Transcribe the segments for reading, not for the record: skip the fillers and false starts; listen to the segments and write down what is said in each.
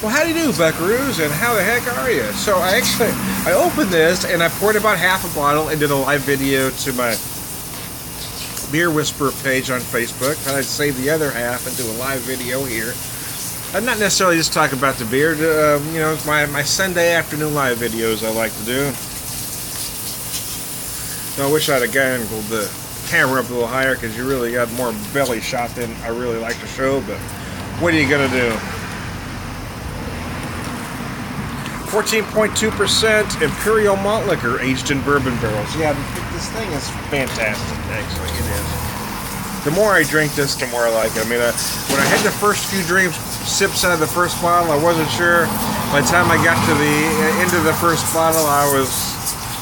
Well, how do you do, buckaroos, and how the heck are you? So I opened this, and I poured about half a bottle and did a live video to my Beer Whisperer page on Facebook, and I'd save the other half and do a live video here. I'm not necessarily just talking about the beer, you know, it's my Sunday afternoon live videos I like to do. So I wish I'd have angled the camera up a little higher, because you really got more belly shot than I really like to show, but what are you going to do? 14.2% Imperial Malt Liquor aged in bourbon barrels. Yeah, this thing is fantastic, actually, it is. The more I drink this, the more I like it. I mean, when I had the first few sips out of the first bottle, I wasn't sure. By the time I got to the end of the first bottle, I was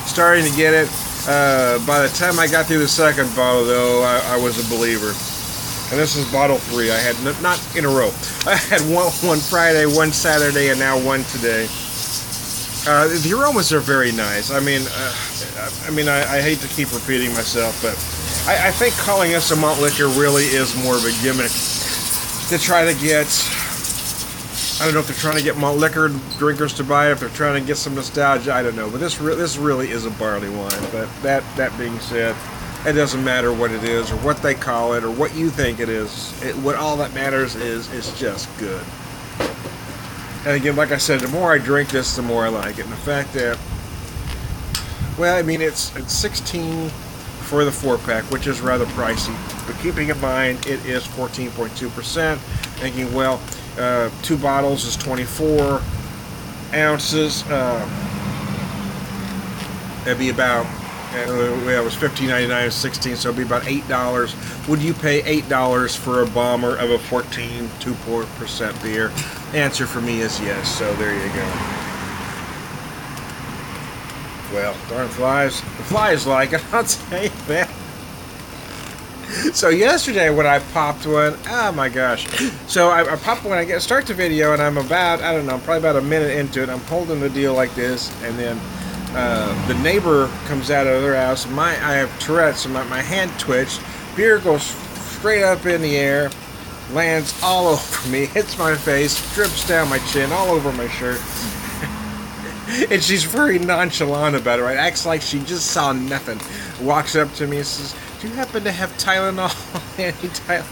starting to get it. By the time I got through the second bottle, though, I was a believer. And this is bottle 3. I had not in a row. I had one Friday, one Saturday, and now one today. The aromas are very nice. I mean, I hate to keep repeating myself, but I think calling this a malt liquor really is more of a gimmick to try to get. I don't know if they're trying to get malt liquor drinkers to buy it, if they're trying to get some nostalgia, I don't know. But this really is a barley wine. But that being said, it doesn't matter what it is or what they call it or what you think it is. What all that matters is it's just good. And again, like I said, the more I drink this, the more I like it. And the fact that, well, I mean, it's 16 for the 4-pack, which is rather pricey. But keeping in mind, it is 14.2%. Thinking, well, 2 bottles is 24 ounces. That'd be about, it was $15.99, 16, so it'd be about $8. Would you pay $8 for a bomber of a 14.2% beer? Answer for me is yes, so there you go. Well, darn flies. The flies like it, I'll tell you that. So yesterday when I popped one, oh my gosh. So I popped one, I start the video, and I'm about, I don't know, probably about a minute into it. I'm holding the deal like this, and then the neighbor comes out of their house. I have Tourette's, and my hand twitched. Beer goes straight up in the air, lands all over me, hits my face, drips down my chin, all over my shirt. And she's very nonchalant about it, right? Acts like she just saw nothing. Walks up to me and says, "Do you happen to have Tylenol?" Tylenol.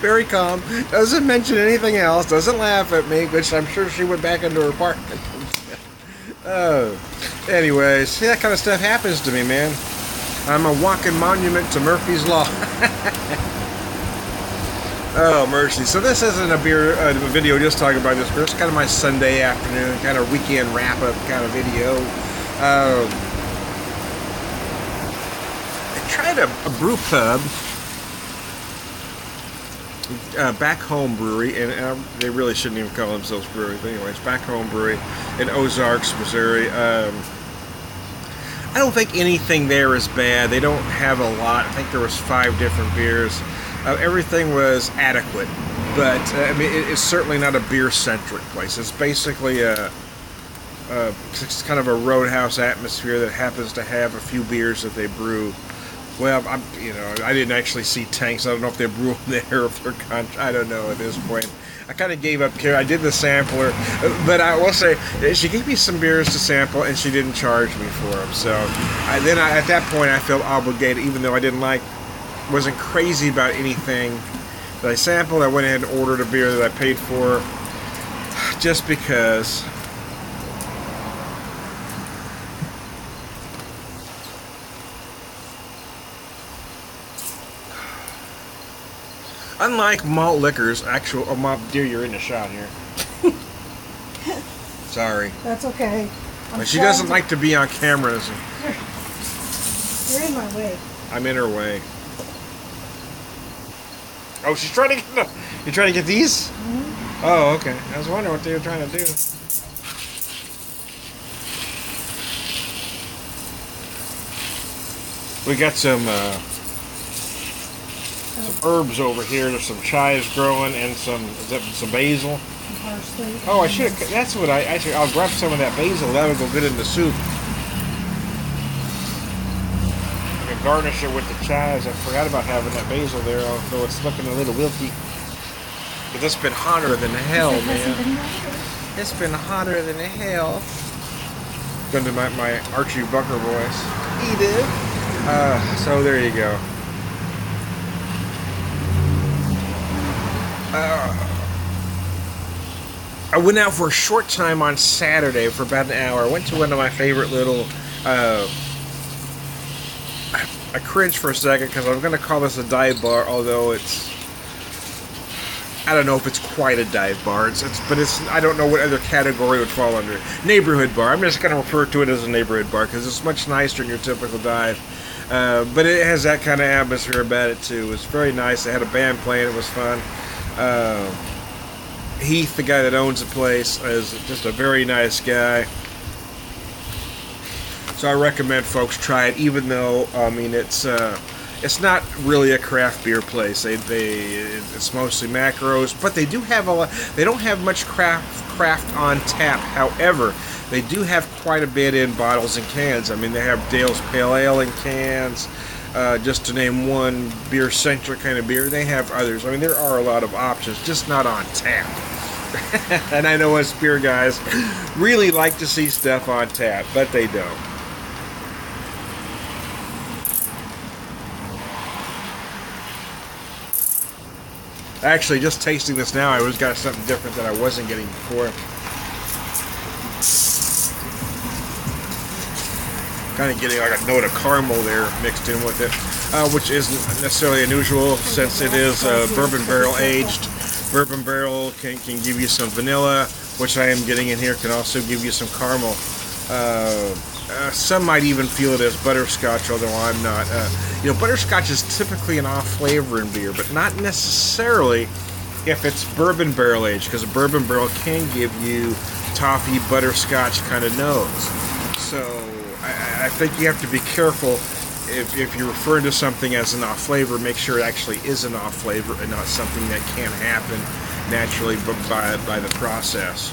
Very calm. Doesn't mention anything else. Doesn't laugh at me, which I'm sure she went back into her apartment. Oh. Anyways, see, that kind of stuff happens to me, man. I'm a walking monument to Murphy's Law. Oh, mercy. So this isn't a beer video just talking about this beer. It's kind of my Sunday afternoon, kind of weekend wrap-up kind of video. I tried a brew pub, Back Home Brewery, and they really shouldn't even call themselves brewery. But anyways, Back Home Brewery in Ozarks, Missouri. I don't think anything there is bad. They don't have a lot. I think there was 5 different beers. Everything was adequate, but I mean, it's certainly not a beer-centric place. It's basically it's kind of a roadhouse atmosphere that happens to have a few beers that they brew. Well, I didn't actually see tanks. I don't know if they brew them there or if they're I don't know at this point. I kind of gave up care. I did the sampler, but I will say she gave me some beers to sample, and she didn't charge me for them. So at that point, I felt obligated, even though I wasn't crazy about anything that I sampled. I went ahead and ordered a beer that I paid for, just because. Unlike malt liquors, dear, you're in the shot here. Sorry. That's okay. She doesn't like to be on camera. So. You're in my way. I'm in her way. Oh, she's trying to get you're trying to get these? Mm-hmm. Oh, okay. I was wondering what they were trying to do. We got some herbs over here. There's some chives growing and some basil. Parsley. Oh, I should have. That's what I'll grab some of that basil. That would go good in the soup. I can garnish it with the chives. I forgot about having that basil there, although it's looking a little wilty. But it's been hotter than hell, It hasn't man. been raining. It's been hotter than hell. Going to my Archie Bunker voice. He did. So there you go. I went out for a short time on Saturday for about an hour. I went to one of my favorite little... I cringe for a second because I'm going to call this a dive bar, although it's... I don't know if it's quite a dive bar. But I don't know what other category it would fall under. Neighborhood bar. I'm just going to refer to it as a neighborhood bar because it's much nicer than your typical dive. But it has that kind of atmosphere about it too. It's very nice. They had a band playing. It was fun. Heath, the guy that owns the place, is just a very nice guy. So I recommend folks try it, even though I mean it's not really a craft beer place. It's mostly macros, but they do have a lot. They don't have much craft on tap. However, they do have quite a bit in bottles and cans. I mean, they have Dale's Pale Ale in cans, just to name one beer-centric kind of beer. They have others. I mean, there are a lot of options, just not on tap. And I know us beer guys really like to see stuff on tap, but they don't. Actually, just tasting this now, I always got something different that I wasn't getting before. Kind of getting like a note of caramel there mixed in with it, which isn't necessarily unusual since it is bourbon barrel aged. Bourbon barrel can give you some vanilla, which I am getting in here, can also give you some caramel. Some might even feel it as butterscotch, although I'm not. Butterscotch is typically an off flavor in beer, but not necessarily if it's bourbon barrel aged, because a bourbon barrel can give you toffee butterscotch kind of nose. So I think you have to be careful if you're referring to something as an off flavor. Make sure it actually is an off flavor and not something that can happen naturally by the process.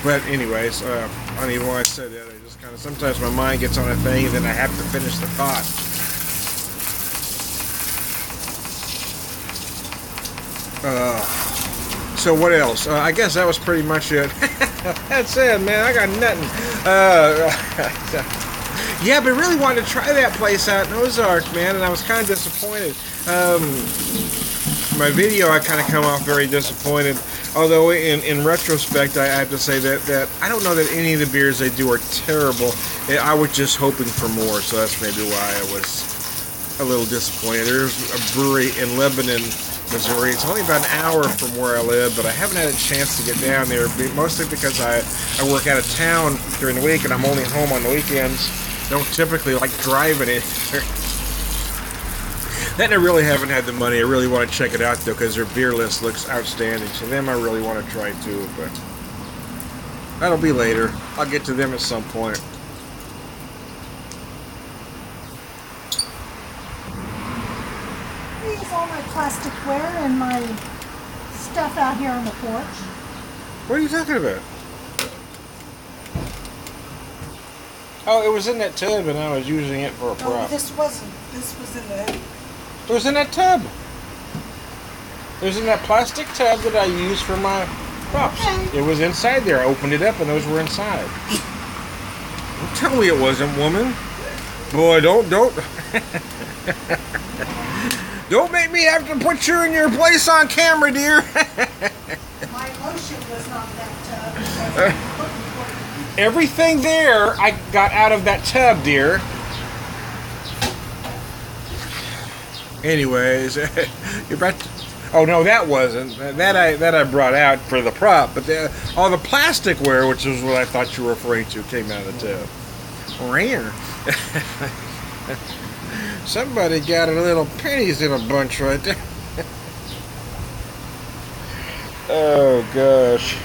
But anyways, I mean, when I said that, I just kind of, sometimes my mind gets on a thing and then I have to finish the thought. So what else? I guess that was pretty much it. That's it, man. I got nothing. Yeah, but really wanted to try that place out in Ozark, man, and I was kind of disappointed. My video, I kind of come off very disappointed. Although in retrospect, I have to say that I don't know that any of the beers they do are terrible. I was just hoping for more, so that's maybe why I was a little disappointed. There's a brewery in Lebanon, Missouri. It's only about an hour from where I live, but I haven't had a chance to get down there, mostly because I work out of town during the week and I'm only home on the weekends. Don't typically like driving it. Then I really haven't had the money. I really want to check it out, though, because their beer list looks outstanding. So them I really want to try, too. But that'll be later. I'll get to them at some point. I use all my plasticware and my stuff out here on the porch. What are you talking about? Oh, it was in that tub, and I was using it for a prop. Oh, this wasn't. This was in the... It was in that tub. It was in that plastic tub that I use for my props. Okay. It was inside there. I opened it up and those were inside. Don't tell me it wasn't, woman. Boy, don't don't make me have to put you in your place on camera, dear. My lotion was not that tub. Everything there I got out of that tub, dear. Anyways, you're about to, oh no, that wasn't. That I brought out for the prop, but all the plasticware, which is what I thought you were referring to, came out of the tub. Rare. Somebody got a little pennies in a bunch right there. Oh gosh.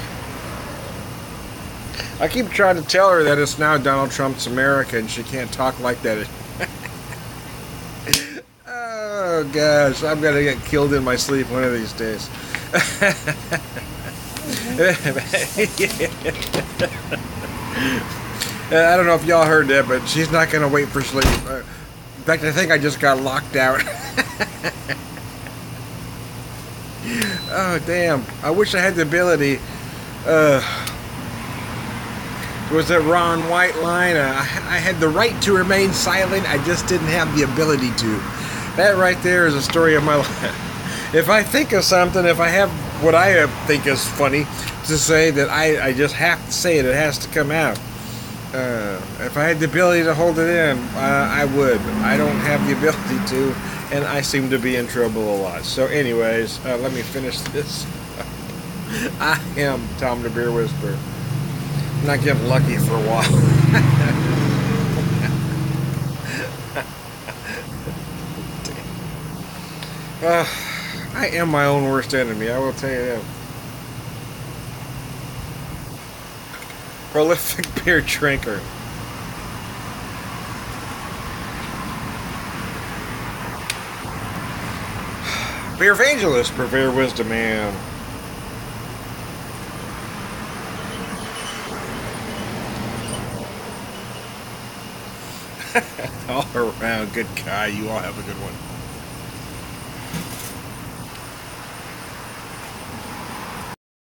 I keep trying to tell her that it's now Donald Trump's America and she can't talk like that. Oh gosh, I'm gonna get killed in my sleep one of these days. I don't know if y'all heard that, but she's not gonna wait for sleep. In fact, I think I just got locked out. Oh, damn. I wish I had the ability. Was that Ron White line? I had the right to remain silent. I just didn't have the ability to. That right there is a story of my life. If I think of something, if I have what I think is funny to say, that I just have to say it. It has to come out. If I had the ability to hold it in, I would. I don't have the ability to, and I seem to be in trouble a lot. So anyways, let me finish this. I am Tom the Beer Whisperer. I'm not getting lucky for a while. I am my own worst enemy, I will tell you that. Prolific beer drinker. BeerVangelist, Purveyor of Wisdom, man. All around good guy. You all have a good one.